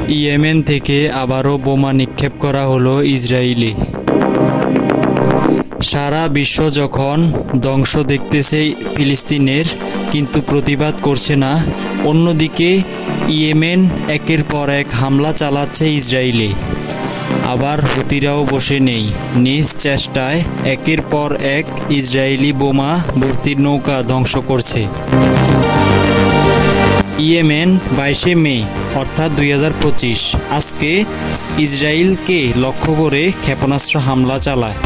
Yemen থেকে আবারও বোমা নিক্ষেপ করা হলো ইসরায়েলে। সারা বিশ্ব যখন ধ্বংস দেখতেছে ফিলিস্তিনের, কিন্তু প্রতিবাদ করছে না, অন্যদিকে ইয়েমেন একের পর এক হামলা চালাচ্ছে ইসরায়েলে। আবার হুতিরাও বসে নেই, নিজ চেষ্টায় একের পর এক ইসরায়েলি বোমা ভর্তির নৌকা ধ্বংস করছে। ইয়েমেন 22 মে অর্থাৎ 2025 আজকে ইসরায়েলকে লক্ষ্য করে ক্ষেপণাস্ত্র হামলা চালায়।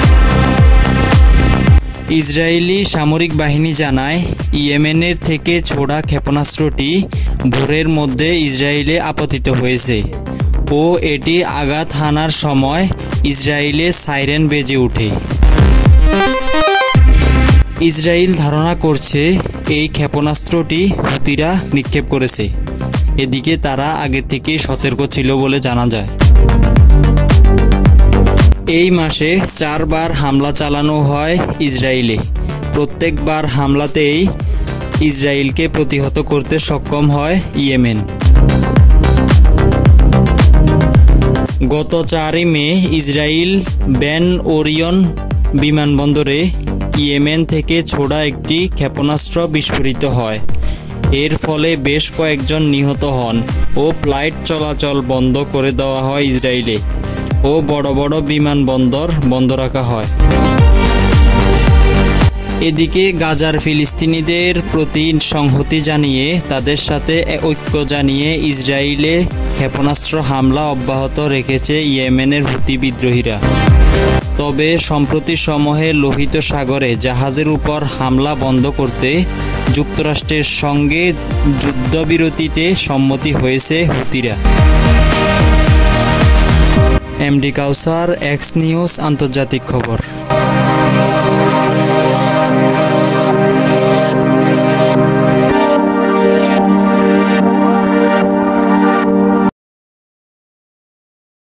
ইসরায়েলি সামরিক বাহিনী জানায়, ইয়েমেনের থেকে ছোড়া ক্ষেপণাস্ত্রটি ভোরের মধ্যে ইসরায়েলে আপতিত হয়েছে ও এটি আঘাত হানার সময় ইসরায়েলে সাইরেন বেজে ওঠে। ইসরায়েল ধারণা করছে এই ক্ষেপণাস্ত্রটি হুতিরা নিক্ষেপ করেছে। এদিকে তারা আগে থেকেই সতর্ক ছিল বলে জানা যায়। এই মাসে 4 বার হামলা চালানো হয় ইসরায়েলে। প্রত্যেকবার হামলাতেই ইসরায়েলকে প্রতিহত করতে সক্ষম হয় ইয়েমেন। গত 4 মে ইসরায়েল বেন ওরিয়ন বিমানবন্দরে ইয়েমেন থেকে ছোড়া একটি ক্ষেপণাস্ত্র বিস্ফোরিত হয়। এর ফলে বেশ কয়েকজন নিহত হন ও ফ্লাইট চলাচল বন্ধ করে দেওয়া হয় ইসরায়েলে ও বড় বড় বিমানবন্দর বন্ধ রাখা হয়। এদিকে গাজার ফিলিস্তিনিদের প্রতি সংহতি জানিয়ে তাদের সাথে ঐক্য জানিয়ে ইসরায়েলে ক্ষেপণাস্ত্র হামলা অব্যাহত রেখেছে ইয়েমেনের হুতি বিদ্রোহীরা। তবে সম্প্রতি সময়ে লোহিত সাগরে জাহাজের উপর হামলা বন্ধ করতে যুক্তরাষ্ট্রের সঙ্গে যুদ্ধবিরতিতে সম্মতি হয়েছে হুতিরা। এমডি কাউসার, এক্স নিউজ আন্তর্জাতিক খবর।